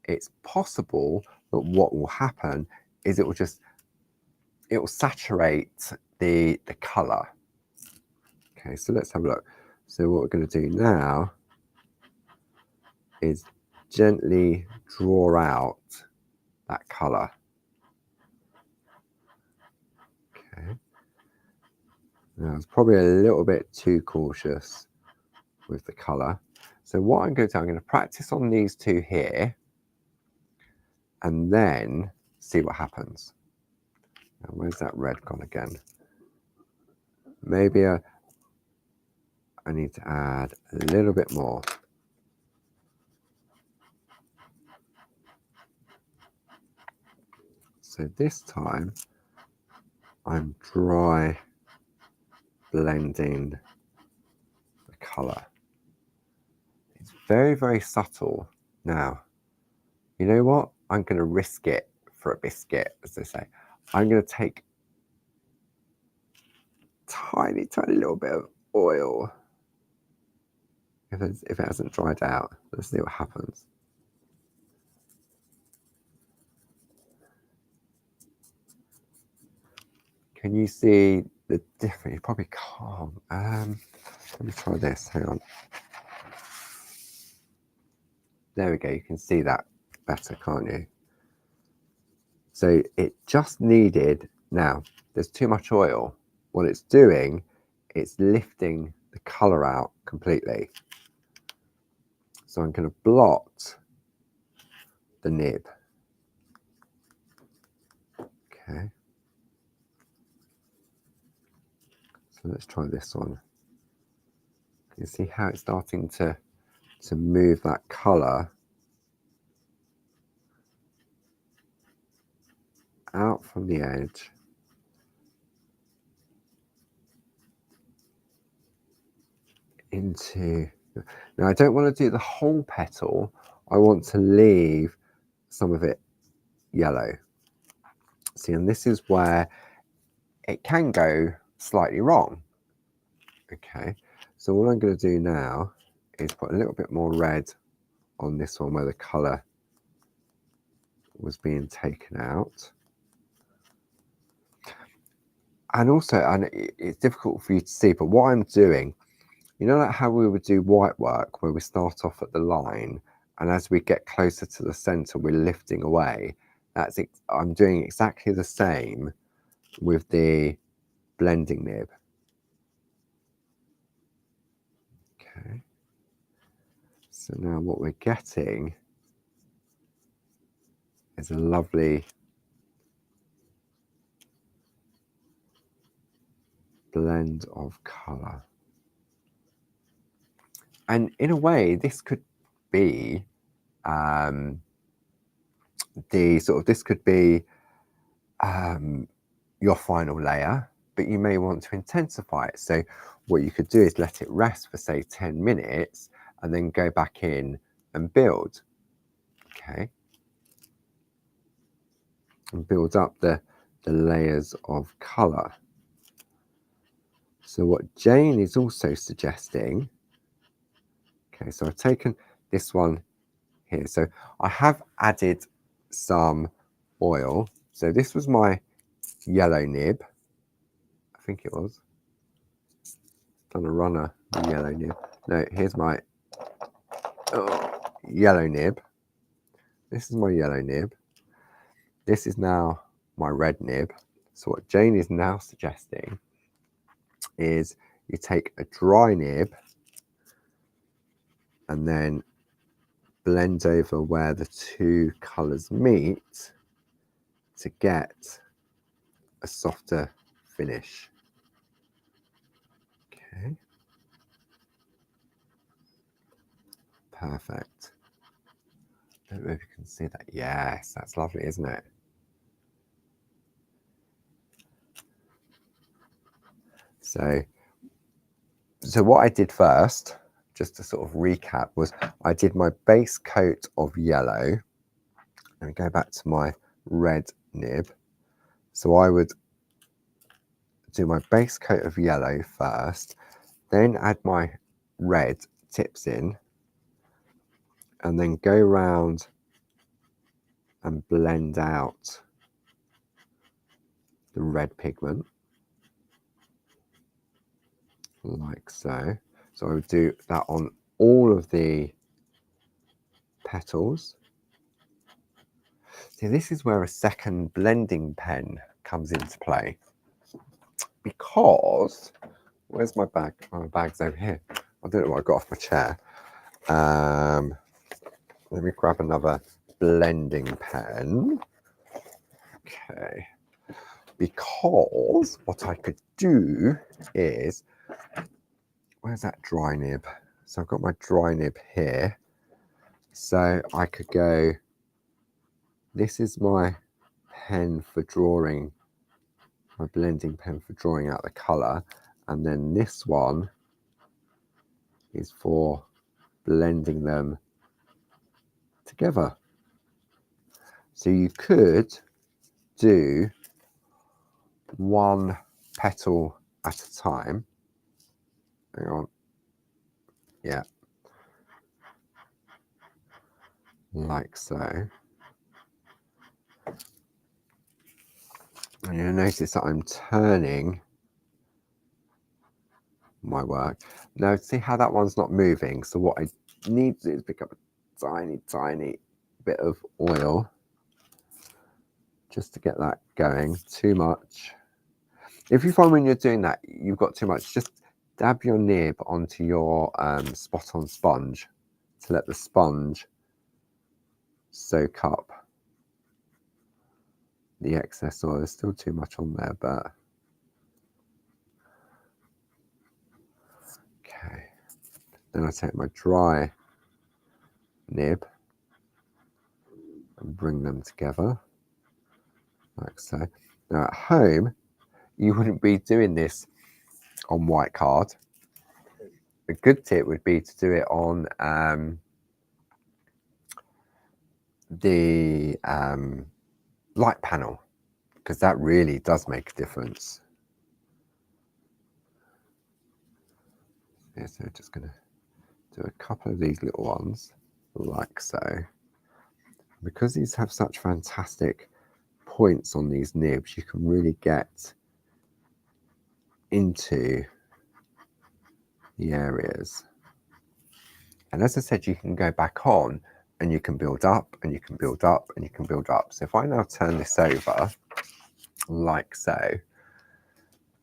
it's possible that what will happen is it will saturate the color. Okay, so let's have a look. So what we're going to do now is gently draw out that color. Okay. Now I was probably a little bit too cautious with the color. So what I'm going to do, I'm going to practice on these two here and then see what happens. Now, where's that red gone again? Maybe I need to add a little bit more. So this time I'm dry blending the color. It's very, very subtle. Now, you know what? I'm going to risk it for a biscuit, as they say. I'm going to take tiny, tiny little bit of oil. If it hasn't dried out, let's see what happens. Can you see the difference? You probably can't. Let me try this. Hang on. There we go, you can see that better, can't you? So it just needed, now there's too much oil. What it's doing, it's lifting the colour out completely. So I'm going to blot the nib. Okay. So let's try this one. You see how it's starting to move that colour out from the edge into, now I don't want to do the whole petal, I want to leave some of it yellow. See, and this is where it can go slightly wrong. Okay, so what I'm going to do now is put a little bit more red on this one where the colour was being taken out. And also, and it's difficult for you to see, but what I'm doing, you know, like how we would do white work where we start off at the line and as we get closer to the center we're lifting away. I'm doing exactly the same with the blending nib. Okay, so now what we're getting is a lovely blend of color. And in a way, this could be this could be your final layer, but you may want to intensify it. So what you could do is let it rest for say 10 minutes and then go back in and build. Okay. And build up the layers of color. So what Jayne is also suggesting, okay, so I've taken this one here. So I have added some oil. So this was my yellow nib. I think it was. Done a runner, the yellow nib. No, here's my yellow nib. This is my yellow nib. This is now my red nib. So what Jayne is now suggesting is you take a dry nib and then blend over where the two colours meet to get a softer finish. Okay. Perfect. I don't know if you can see that. Yes, that's lovely, isn't it? So what I did first, just to sort of recap, was I did my base coat of yellow and go back to my red nib. So I would do my base coat of yellow first, then add my red tips in, and then go round and blend out the red pigment like so. So I would do that on all of the petals. See, this is where a second blending pen comes into play, because where's my bag? Oh, my bag's over here. I don't know what I got off my chair. Let me grab another blending pen. Okay, because what I could do is, where's that dry nib? So I've got my dry nib here. So I could go, this is my pen for drawing, my blending pen for drawing out the colour, and then this one is for blending them together. So you could do one petal at a time. Hang on. Yeah. Like so. And you'll notice that I'm turning my work. Now see how that one's not moving. So what I need to do is pick up tiny bit of oil just to get that going. Too much. If you find when you're doing that you've got too much, just dab your nib onto your spot-on sponge to let the sponge soak up the excess oil. There's still too much on there, but okay. Then I take my dry nib and bring them together like so. Now at home you wouldn't be doing this on white card. A good tip would be to do it on the light panel, because that really does make a difference. Yeah, so just going to do a couple of these little ones like so. Because these have such fantastic points on these nibs, you can really get into the areas. And as I said, you can go back on and you can build up and you can build up and you can build up. So if I now turn this over like so,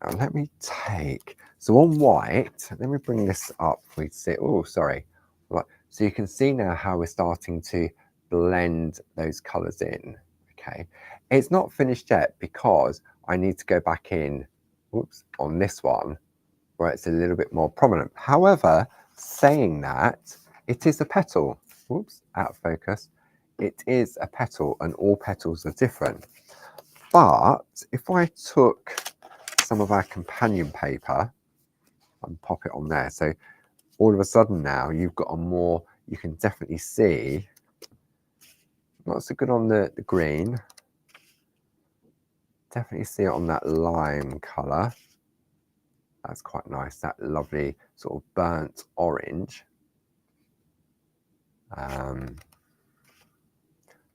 and let me take, so on white, let me bring this up for you to see. Oh, sorry. Right. So you can see now how we're starting to blend those colors in. Okay. It's not finished yet because I need to go back in, whoops, on this one where it's a little bit more prominent. However, saying that, it is a petal. Whoops, out of focus. It is a petal and all petals are different. But if I took some of our companion paper and pop it on there, so all of a sudden now you've got a more, you can definitely see, not so good on the green, definitely see it on that lime colour. That's quite nice, that lovely sort of burnt orange.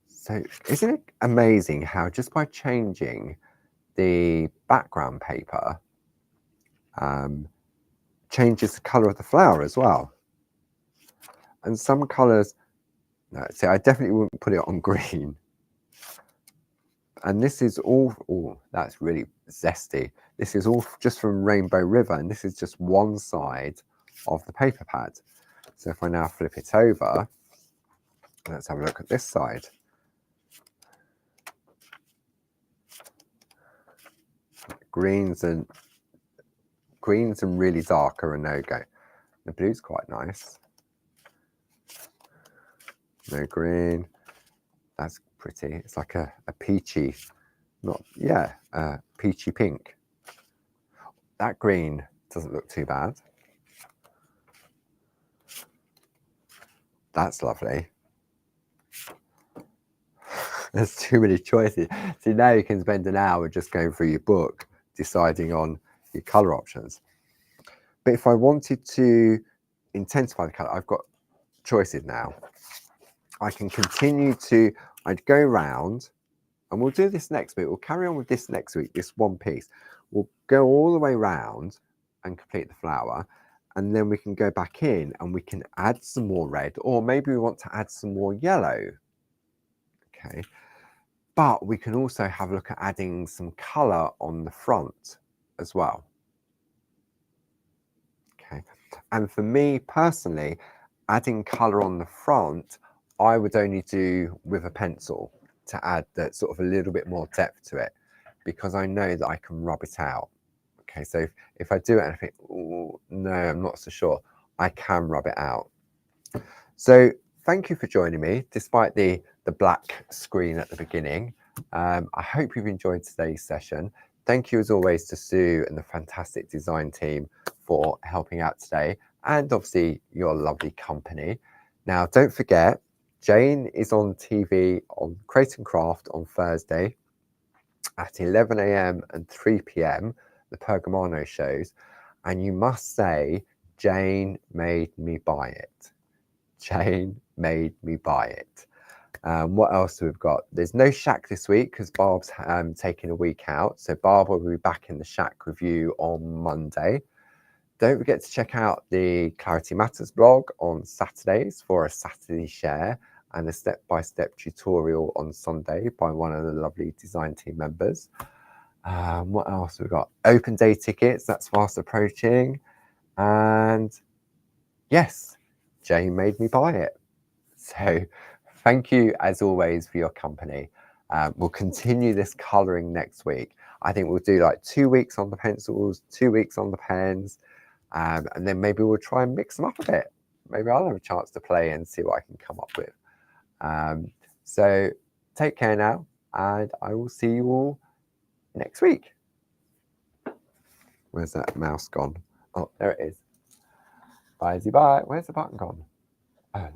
So isn't it amazing how just by changing the background paper changes the colour of the flower as well? And some colours, no, see, I definitely wouldn't put it on green. And this is all, oh, that's really zesty. This is all just from Rainbow River, and this is just one side of the paper pad. So if I now flip it over, let's have a look at this side. Greens and really dark are a no-go. The blue's quite nice. No green. That's pretty. It's like a peachy, not, yeah, peachy pink. That green doesn't look too bad. That's lovely. There's too many choices. See, now you can spend an hour just going through your book, deciding on your colour options. But if I wanted to intensify the colour, I've got choices now. I can continue to, I'd go round, and we'll do this next week. We'll carry on with this next week, this one piece. We'll go all the way round and complete the flower, and then we can go back in and we can add some more red, or maybe we want to add some more yellow. Okay, but we can also have a look at adding some colour on the front as well. Okay, and for me personally, adding colour on the front, I would only do with a pencil to add that sort of a little bit more depth to it, because I know that I can rub it out. Okay, so if I do it and I think, oh, no, I'm not so sure, I can rub it out. So thank you for joining me, despite the black screen at the beginning. I hope you've enjoyed today's session. Thank you as always to Sue and the fantastic design team for helping out today, and obviously your lovely company. Now, don't forget, Jayne is on TV on Create and Craft on Thursday at 11 AM and 3 PM, the Pergamano shows, and you must say, Jayne made me buy it. Jayne made me buy it. What else we've got? There's no shack this week because Barb's taking a week out. So Barb will be back in the shack with you on Monday. Don't forget to check out the Clarity Matters blog on Saturdays for a Saturday share and a step-by-step tutorial on Sunday by one of the lovely design team members. What else we've got? Open day tickets, that's fast approaching. And yes, Jayne made me buy it. So thank you as always for your company. We'll continue this colouring next week. I think we'll do like 2 weeks on the pencils, 2 weeks on the pens, and then maybe we'll try and mix them up a bit. Maybe I'll have a chance to play and see what I can come up with. So take care now, and I will see you all next week. Where's that mouse gone? Oh, there it is. Bye, bye. Where's the button gone? Oh, there.